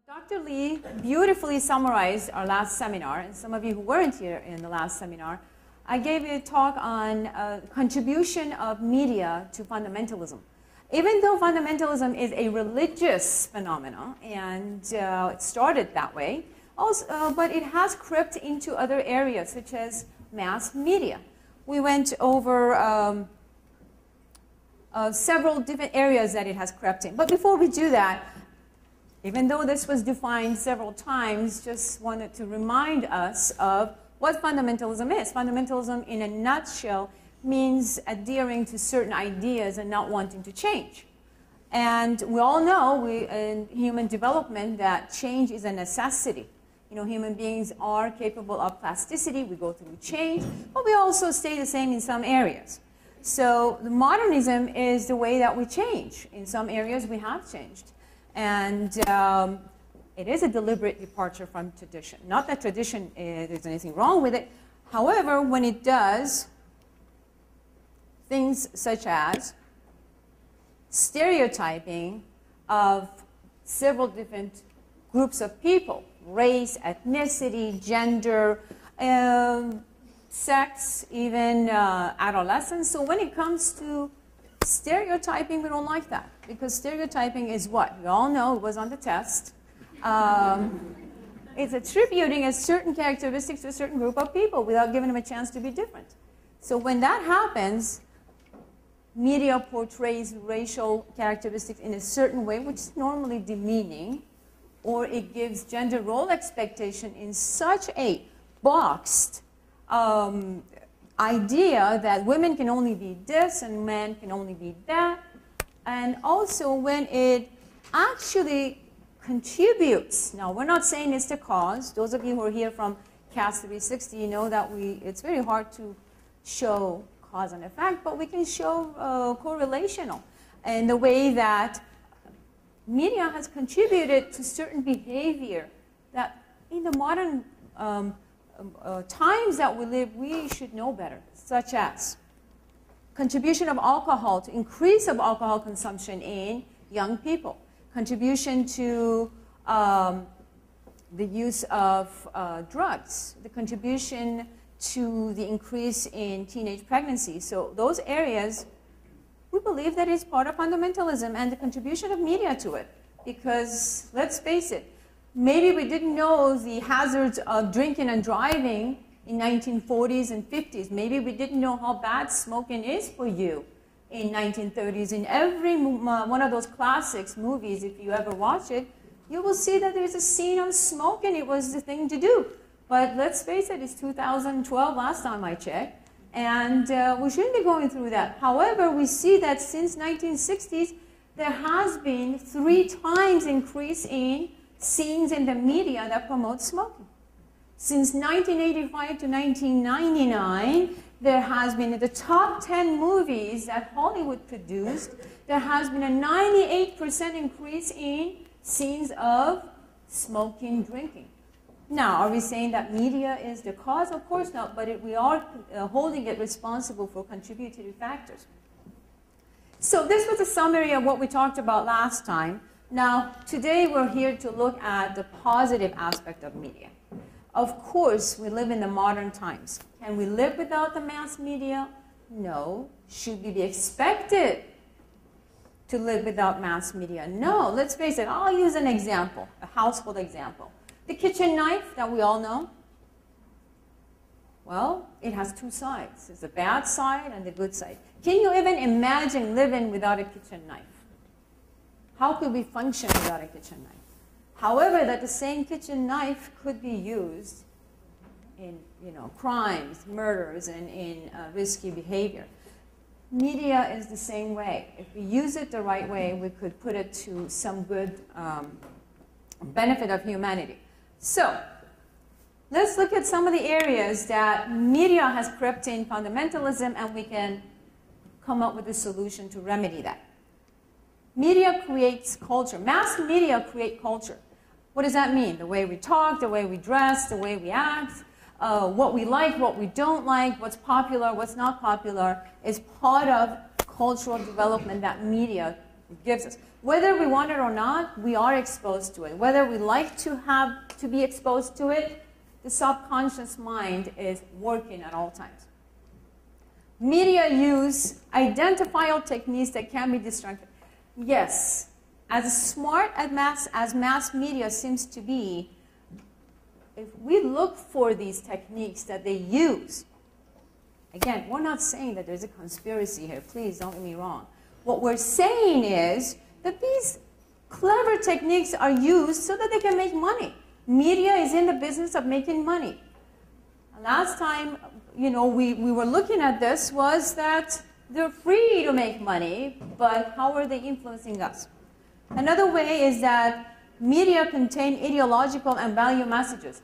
Dr. Lee beautifully summarized our last seminar, and some of you who weren't here in the last seminar, I gave you a talk on contribution of media to fundamentalism. Even though fundamentalism is a religious phenomenon, and it started that way, also, but it has crept into other areas, such as mass media. We went over several different areas that it has crept in. But before we do that, even though this was defined several times, just wanted to remind us of what fundamentalism is. Fundamentalism, in a nutshell, means adhering to certain ideas and not wanting to change. And we all know in human development that change is a necessity. You know, human beings are capable of plasticity. We go through change, but we also stay the same in some areas. So the modernism is the way that we change. In some areas, we have changed. And it is a deliberate departure from tradition. Not that tradition, there's anything wrong with it. However, when it does things such as stereotyping of several different groups of people, race, ethnicity, gender, sex, even adolescence. So when it comes to stereotyping, we don't like that, because stereotyping is what? We all know, it was on the test. It's attributing a certain characteristics to a certain group of people without giving them a chance to be different. So when that happens, media portrays racial characteristics in a certain way, which is normally demeaning, or it gives gender role expectation in such a boxed idea that women can only be this and men can only be that. And also when it actually contributes. Now, we're not saying it's the cause. Those of you who are here from CAS 360, you know that it's very hard to show cause and effect, but we can show correlational in the way that media has contributed to certain behavior that in the modern times that we live, we should know better, such as contribution of alcohol, to increase of alcohol consumption in young people, contribution to the use of drugs, the contribution to the increase in teenage pregnancy. So those areas, we believe that is part of fundamentalism and the contribution of media to it. Because let's face it, maybe we didn't know the hazards of drinking and driving in 1940s and 50s. Maybe we didn't know how bad smoking is for you in 1930s. In every one of those classics movies, if you ever watch it, you will see that there's a scene of smoking. It was the thing to do. But let's face it, it's 2012 last time I checked, and we shouldn't be going through that. However, we see that since 1960s, there has been 3 times increase in scenes in the media that promote smoking. Since 1985 to 1999, there has been, in the top 10 movies that Hollywood produced, there has been a 98% increase in scenes of smoking, drinking. Now, are we saying that media is the cause? Of course not, but we are holding it responsible for contributory factors. So this was a summary of what we talked about last time. Now, today we're here to look at the positive aspect of media. Of course, we live in the modern times. Can we live without the mass media? No. Should we be expected to live without mass media? No. Let's face it. I'll use an example, a household example. The kitchen knife that we all know, well, it has 2 sides. There's the bad side and the good side. Can you even imagine living without a kitchen knife? How could we function without a kitchen knife? However, that the same kitchen knife could be used in, crimes, murders, and in risky behavior. Media is the same way. If we use it the right way, we could put it to some good benefit of humanity. So, let's look at some of the areas that media has crept in fundamentalism, and we can come up with a solution to remedy that. Media creates culture. Mass media create culture. What does that mean? The way we talk, the way we dress, the way we act, what we like, what we don't like, what's popular, what's not popular, is part of cultural development that media It gives us. Whether we want it or not, we are exposed to it. Whether we like to be exposed to it, the subconscious mind is working at all times. Media use identifiable techniques that can be destructive. Yes, as smart as mass media seems to be, if we look for these techniques that they use, again, we're not saying that there's a conspiracy here. Please don't get me wrong. What we're saying is that these clever techniques are used so that they can make money. Media is in the business of making money. Last time, we were looking at this was that they're free to make money, but how are they influencing us? Another way is that media contain ideological and value messages.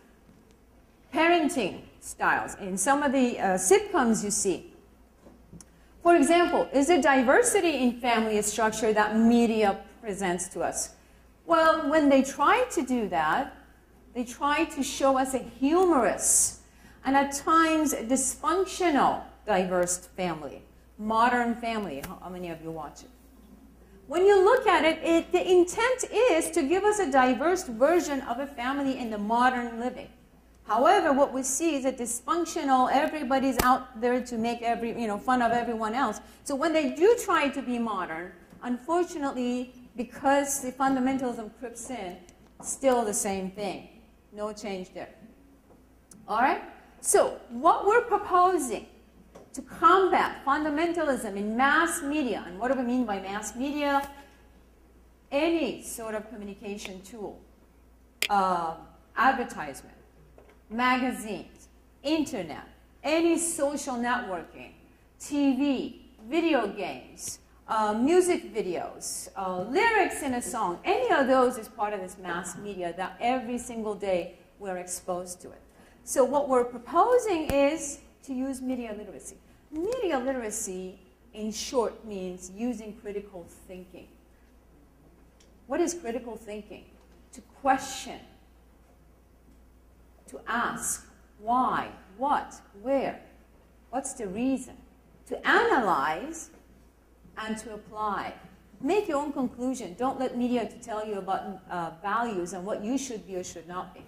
Parenting styles in some of the sitcoms you see. For example, is there diversity in family structure that media presents to us? Well, when they try to do that, they try to show us a humorous and at times dysfunctional diverse family, modern family. How many of you watch it? When you look at it, the intent is to give us a diverse version of a family in the modern living. However, what we see is a dysfunctional, everybody's out there to make fun of everyone else. So when they do try to be modern, unfortunately, because the fundamentalism creeps in, still the same thing. No change there. All right? So what we're proposing to combat fundamentalism in mass media, and what do we mean by mass media? Any sort of communication tool, advertisement, magazines, internet, any social networking, TV, video games, music videos, lyrics in a song, any of those is part of this mass media that every single day we're exposed to it. So what we're proposing is to use media literacy. Media literacy, in short, means using critical thinking. What is critical thinking? To question, to ask why, what, where, what's the reason, to analyze and to apply. Make your own conclusion. Don't let media to tell you about values and what you should be or should not be.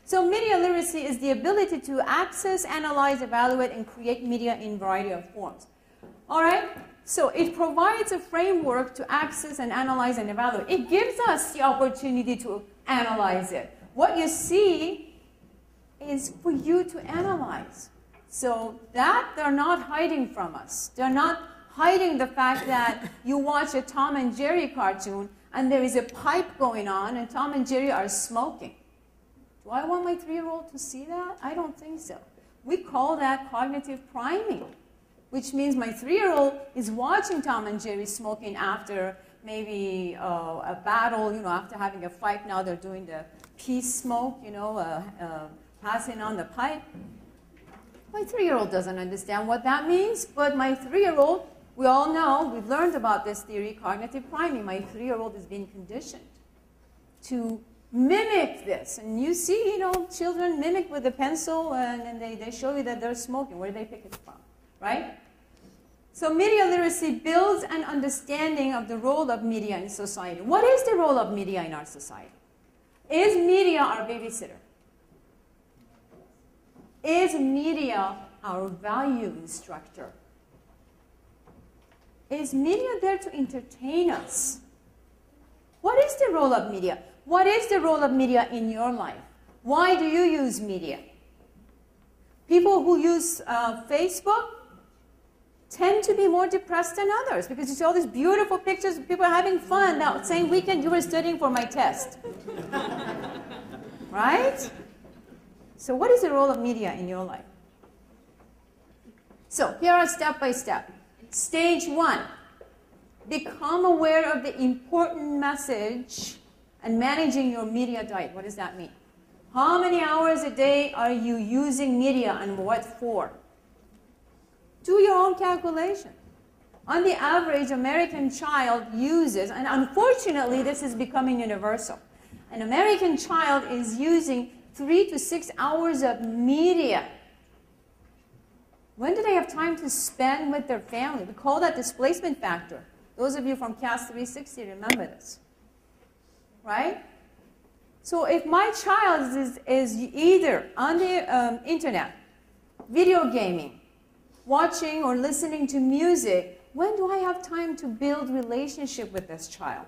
So media literacy is the ability to access, analyze, evaluate, and create media in a variety of forms. All right? So it provides a framework to access and analyze and evaluate. It gives us the opportunity to analyze it. What you see is for you to analyze. So that they're not hiding from us. They're not hiding the fact that you watch a Tom and Jerry cartoon and there is a pipe going on and Tom and Jerry are smoking. Do I want my 3-year-old to see that? I don't think so. We call that cognitive priming, which means my 3-year-old is watching Tom and Jerry smoking after maybe a battle, after having a fight. Now they're doing the peace smoke, passing on the pipe. My 3-year-old doesn't understand what that means, but my 3-year-old, we all know, we've learned about this theory, cognitive priming. My 3-year-old is being conditioned to mimic this. And you see, children mimic with a pencil, and they show you that they're smoking. Where do they pick it from, right? So media literacy builds an understanding of the role of media in society. What is the role of media in our society? Is media our babysitter? Is media our value instructor? Is media there to entertain us? What is the role of media? What is the role of media in your life? Why do you use media? People who use Facebook tend to be more depressed than others because you see all these beautiful pictures of people having fun. Now, same weekend you were studying for my test. Right? So what is the role of media in your life? So here are step by step. Stage 1, become aware of the important message and managing your media diet. What does that mean? How many hours a day are you using media and what for? Do your own calculation. On the average, American child uses, and unfortunately this is becoming universal, an American child is using 3 to 6 hours of media. When do they have time to spend with their family? We call that displacement factor. Those of you from CAS 360 remember this, right? So if my child is either on the internet, video gaming, watching or listening to music, when do I have time to build relationship with this child?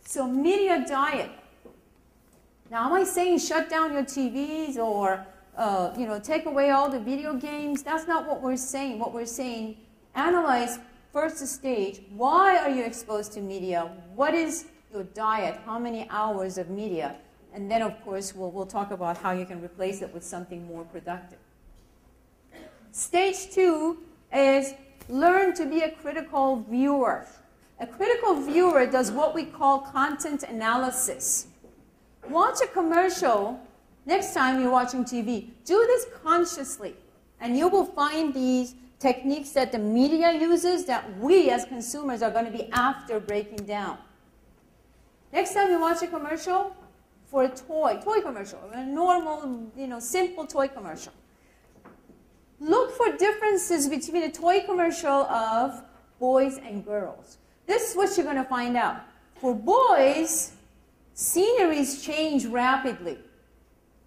So media diet. Now, am I saying shut down your TVs or take away all the video games? That's not what we're saying. What we're saying, analyze first stage. Why are you exposed to media? What is your diet? How many hours of media? And then, of course, we'll talk about how you can replace it with something more productive. Stage 2 is learn to be a critical viewer. A critical viewer does what we call content analysis. Watch a commercial next time you're watching TV. Do this consciously, and you will find these techniques that the media uses that we as consumers are going to be after breaking down. Next time you watch a commercial for a toy commercial, a normal, simple toy commercial, look for differences between a toy commercial of boys and girls. This is what you're going to find out. For boys, sceneries change rapidly.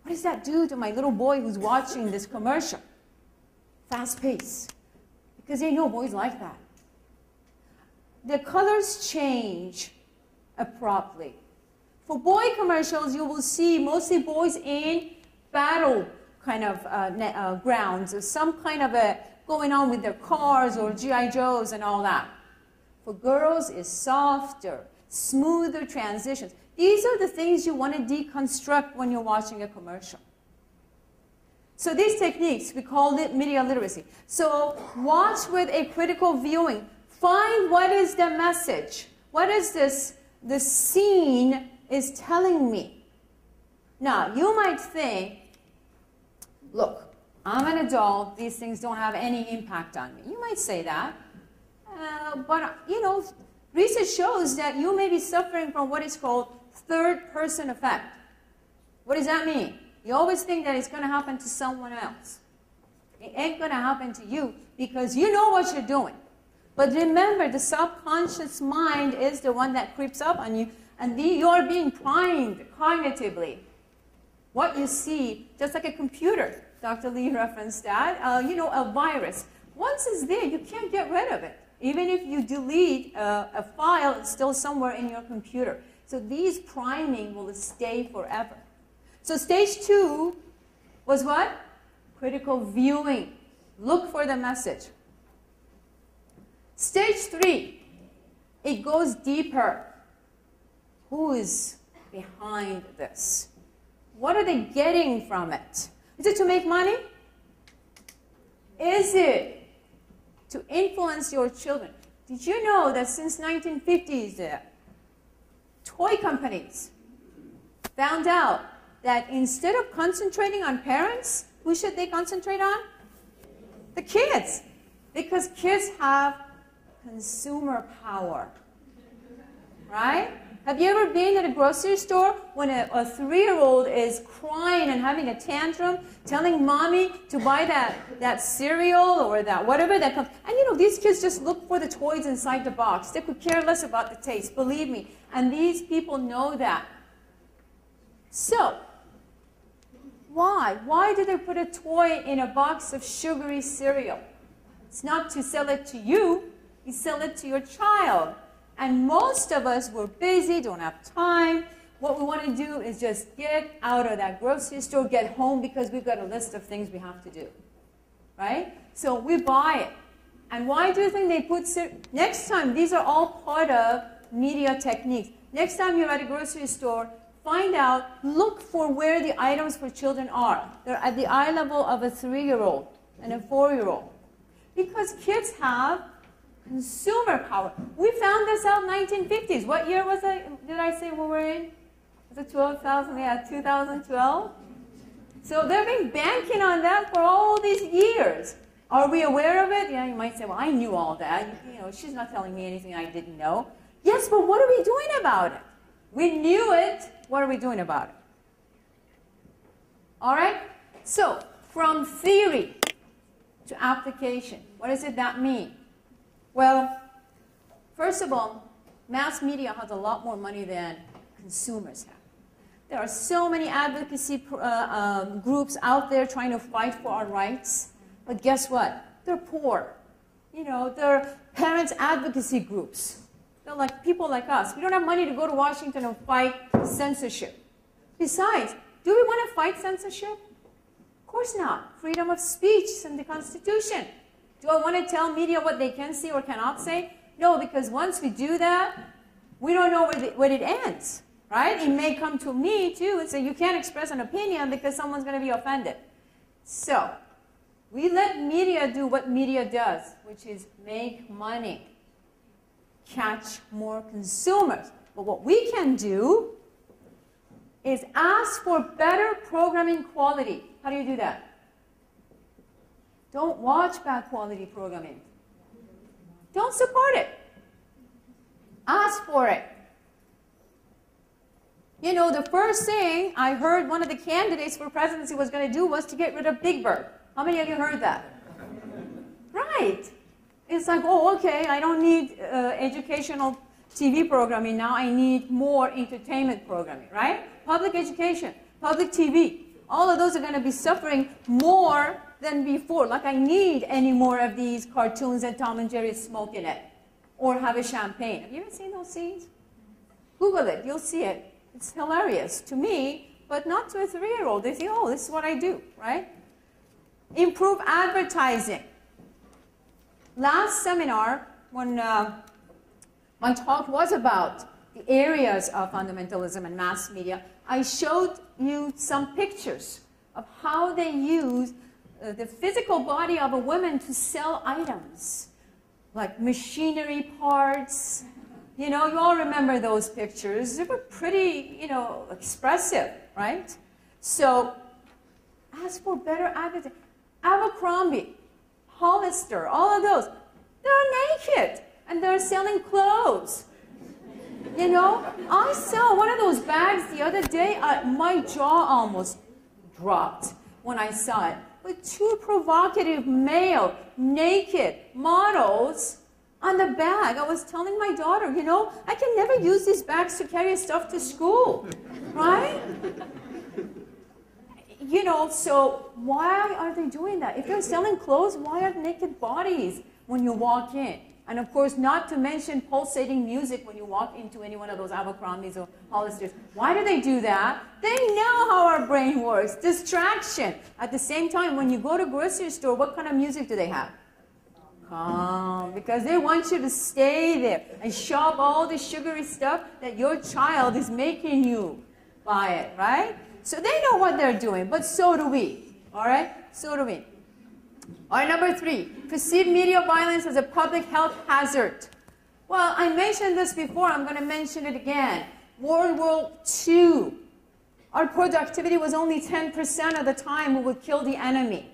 What does that do to my little boy who's watching this commercial? Fast pace. Because they know boys like that. The colors change abruptly. For boy commercials, you will see mostly boys in battle kind of grounds, or some kind of a going on with their cars or G.I. Joes and all that. For girls, it's softer, smoother transitions. These are the things you want to deconstruct when you're watching a commercial. So these techniques, we call it media literacy. So watch with a critical viewing. Find what is the message. What is this? The scene is telling me. Now, you might think, look, I'm an adult. These things don't have any impact on me. You might say that. But, research shows that you may be suffering from what is called third-person effect. What does that mean? You always think that it's going to happen to someone else. It ain't going to happen to you because you know what you're doing. But remember, the subconscious mind is the one that creeps up on you, and you're being primed cognitively. What you see, just like a computer, Dr. Lee referenced that, a virus. Once it's there, you can't get rid of it. Even if you delete a file, it's still somewhere in your computer. So these priming will stay forever. So stage 2 was what? Critical viewing. Look for the message. Stage 3, it goes deeper. Who is behind this? What are they getting from it? Is it to make money? Is it to influence your children? Did you know that since 1950s, toy companies found out that instead of concentrating on parents, who should they concentrate on? The kids. Because kids have consumer power. Right? Have you ever been at a grocery store when a 3-year-old is crying and having a tantrum, telling mommy to buy that cereal or that whatever that comes? And these kids just look for the toys inside the box. They could care less about the taste, believe me. And these people know that. So, why? Why do they put a toy in a box of sugary cereal? It's not to sell it to you, you sell it to your child. And most of us, we're busy, don't have time. What we want to do is just get out of that grocery store, get home, because we've got a list of things we have to do. Right? So we buy it. And why do you think they put next time, these are all part of media techniques. Next time you're at a grocery store, find out, look for where the items for children are. They're at the eye level of a 3-year-old and a 4-year-old. Because kids have consumer power. We found this out in the 1950s. What year was it? Did I say we were in? Was it 12,000? Yeah, 2012. So they've been banking on that for all these years. Are we aware of it? Yeah, you might say, well, I knew all that. She's not telling me anything I didn't know. Yes, but what are we doing about it? We knew it. What are we doing about it? All right? So, from theory to application, what does that mean? Well, First of all, mass media has a lot more money than consumers have. There are so many advocacy groups out there trying to fight for our rights, but guess what? They're poor. You know, they're parents' advocacy groups. They're like people like us. We don't have money to go to Washington and fight censorship. Besides, do we want to fight censorship? Of course not. Freedom of speech is in the Constitution. Do I want to tell media what they can say or cannot say? No, because once we do that, we don't know where it ends, right? It may come to me, too, and say, you can't express an opinion because someone's going to be offended. So, we let media do what media does, which is make money, catch more consumers. But what we can do is ask for better programming quality. How do you do that? Don't watch bad quality programming. Don't support it. Ask for it. You know, the first thing I heard one of the candidates for presidency was going to do was to get rid of Big Bird. How many of you heard that? Right. It's like, oh, okay, I don't need educational TV programming now. I need more entertainment programming, right? Public education, public TV. All of those are going to be suffering more than before. Like, I need any more of these cartoons and Tom and Jerry smoking it. Or have a champagne. Have you ever seen those scenes? Google it. You'll see it. It's hilarious to me, but not to a 3-year-old. They think, oh, this is what I do, right? Improve advertising. Last seminar, when my talk was about the areas of fundamentalism and mass media, I showed you some pictures of how they use the physical body of a woman to sell items, like machinery parts. You know, you all remember those pictures. They were pretty, you know, expressive, right? So, ask for better advertising. Abercrombie, Hollister, all of those, they're naked and they're selling clothes. You know, I saw one of those bags the other day. My jaw almost dropped when I saw it. With 2 provocative male naked models on the bag. I was telling my daughter, you know, I can never use these bags to carry stuff to school, right? You know, so why are they doing that? If you're selling clothes, why are naked bodies when you walk in? And of course, not to mention pulsating music when you walk into any one of those Abercrombies or Hollisters. Why do they do that? They know how our brain works. Distraction. At the same time, when you go to a grocery store, what kind of music do they have? Calm. Because they want you to stay there and shop all the sugary stuff that your child is making you buy it, right? So they know what they're doing, but so do we. All right? So do we. All right, number 3, perceive media violence as a public health hazard. Well, I mentioned this before. I'm going to mention it again. World War II. Our productivity was only 10% of the time we would kill the enemy.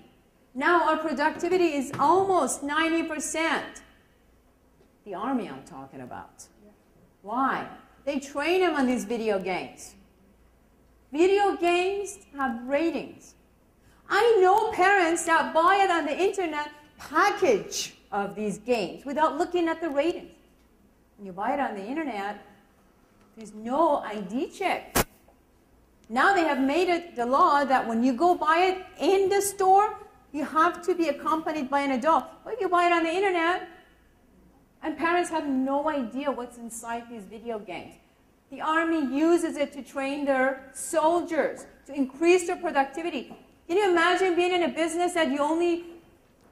Now our productivity is almost 90%. The army I'm talking about. Why? They train them on these video games. Video games have ratings. I know parents that buy it on the internet package of these games without looking at the ratings. When you buy it on the internet, there's no ID check. Now they have made it the law that when you go buy it in the store, you have to be accompanied by an adult. But if you buy it on the internet, and parents have no idea what's inside these video games. The army uses it to train their soldiers, to increase their productivity. Can you imagine being in a business that you only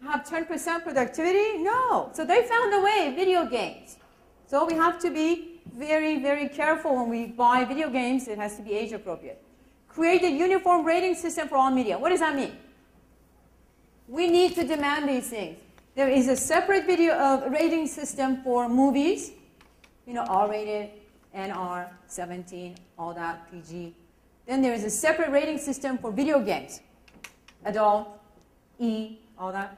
have 10% productivity? No. So they found a way, video games. So we have to be very, very careful when we buy video games. It has to be age appropriate. Create a uniform rating system for all media. What does that mean? We need to demand these things. There is a separate rating system for movies, you know, R-rated, NR, 17, all that, PG. Then there is a separate rating system for video games. Adult, E, all that.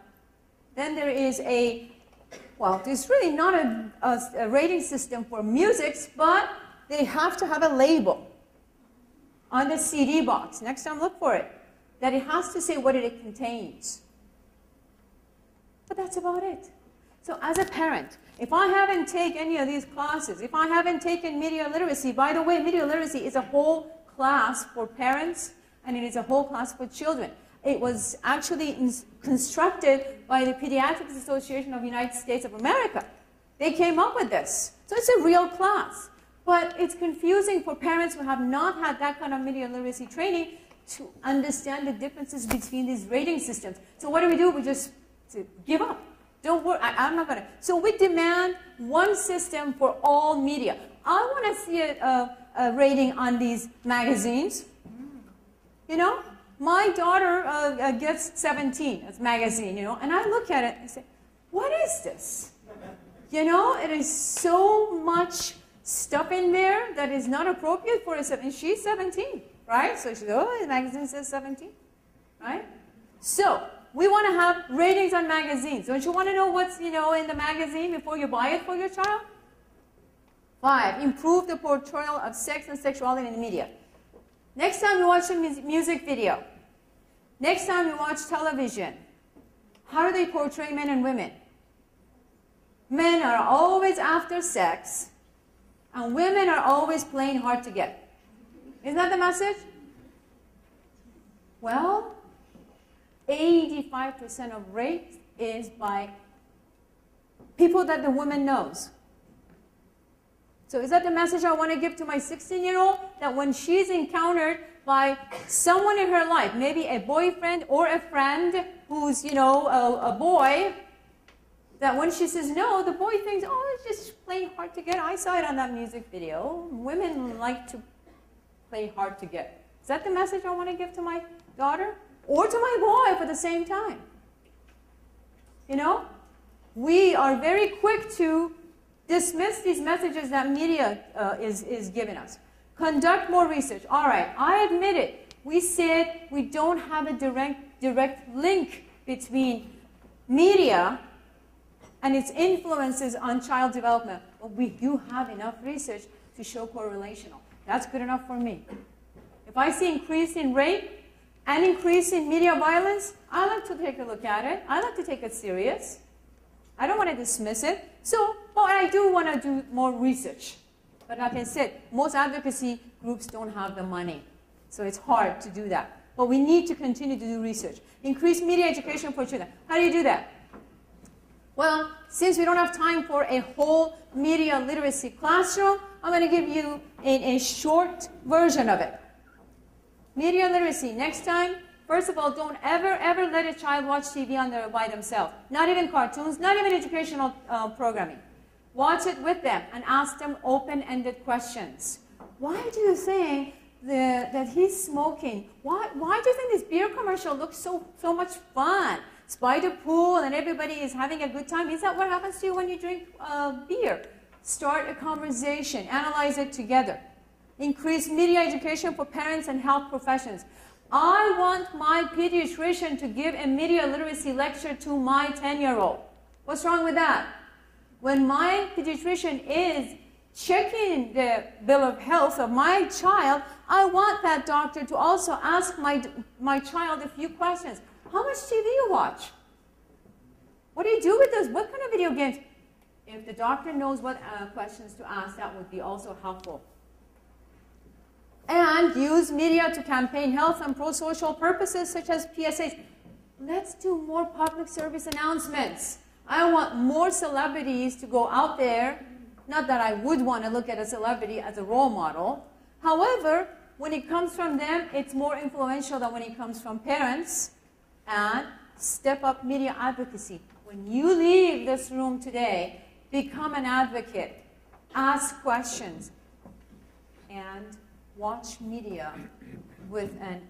Then there is there's really not a rating system for musics, but they have to have a label on the CD box. Next time, look for it. That it has to say what it contains. But that's about it. So as a parent, if I haven't taken any of these classes, if I haven't taken media literacy, by the way, media literacy is a whole class for parents, and it is a whole class for children. It was actually constructed by the Pediatrics Association of the United States of America. They came up with this. So it's a real class. But it's confusing for parents who have not had that kind of media literacy training to understand the differences between these rating systems. So what do? We just give up. Don't worry, I'm not going to. So we demand one system for all media. I want to see a rating on these magazines. You know, my daughter gets 17, it's magazine, you know, and I look at it and say, what is this? You know, it is so much stuff in there that is not appropriate for a 17. She's 17, right? So she goes, oh, the magazine says 17, right? So we want to have ratings on magazines. Don't you want to know what's, you know, in the magazine before you buy it for your child? 5, improve the portrayal of sex and sexuality in the media. Next time you watch a music video, next time you watch television, how do they portray men and women? Men are always after sex, and women are always playing hard to get. Isn't that the message? Well, 85% of rape is by people that the woman knows. So is that the message I want to give to my 16-year-old? That when she's encountered by someone in her life, maybe a boyfriend or a friend who's, you know, a boy, that when she says no, the boy thinks, oh, it's just playing hard to get. I saw it on that music video. Women like to play hard to get. Is that the message I want to give to my daughter? Or to my boy at the same time? You know? We are very quick to dismiss these messages that media is giving us. Conduct more research. All right, I admit it. We said we don't have a direct link between media and its influences on child development. But we do have enough research to show correlational. That's good enough for me. If I see increase in rape and increase in media violence, I like to take a look at it. I like to take it serious. I don't want to dismiss it. So, but I do want to do more research. But like I said, most advocacy groups don't have the money. So it's hard to do that. But we need to continue to do research. Increase media education for children. How do you do that? Well, since we don't have time for a whole media literacy classroom, I'm going to give you a short version of it. Media literacy. Next time, first of all, don't ever let a child watch TV by themselves. Not even cartoons, not even educational programming. Watch it with them and ask them open-ended questions. Why do you think that he's smoking? Why do you think this beer commercial looks so much fun? It's by the pool and everybody is having a good time. Is that what happens to you when you drink beer? Start a conversation. Analyze it together. Increase media education for parents and health professions. I want my pediatrician to give a media literacy lecture to my 10-year-old. What's wrong with that? When my pediatrician is checking the bill of health of my child, I want that doctor to also ask my child a few questions. How much TV do you watch? What do you do with those? What kind of video games? If the doctor knows what questions to ask, that would be also helpful. And use media to campaign health and pro-social purposes such as PSAs. Let's do more public service announcements. I want more celebrities to go out there. Not that I would want to look at a celebrity as a role model. However, when it comes from them, it's more influential than when it comes from parents. And step up media advocacy. When you leave this room today, become an advocate. Ask questions. And watch media with an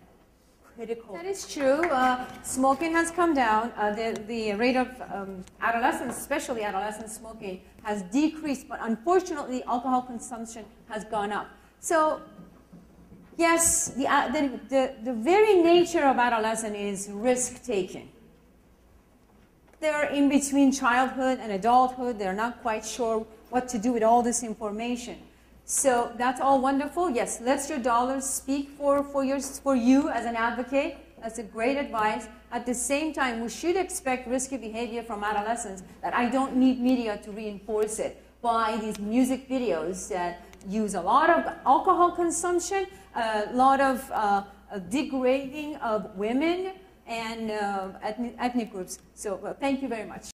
critical. That is true. Smoking has come down. The rate of adolescents, especially adolescent smoking, has decreased. But unfortunately, alcohol consumption has gone up. So yes, the very nature of adolescence is risk-taking. They're in between childhood and adulthood. They're not quite sure what to do with all this information. So that's all wonderful. Yes, let your dollars speak for you as an advocate. That's a great advice. At the same time, we should expect risky behavior from adolescents that I don't need media to reinforce it by these music videos that use a lot of alcohol consumption, a lot of degrading of women and ethnic groups. So thank you very much.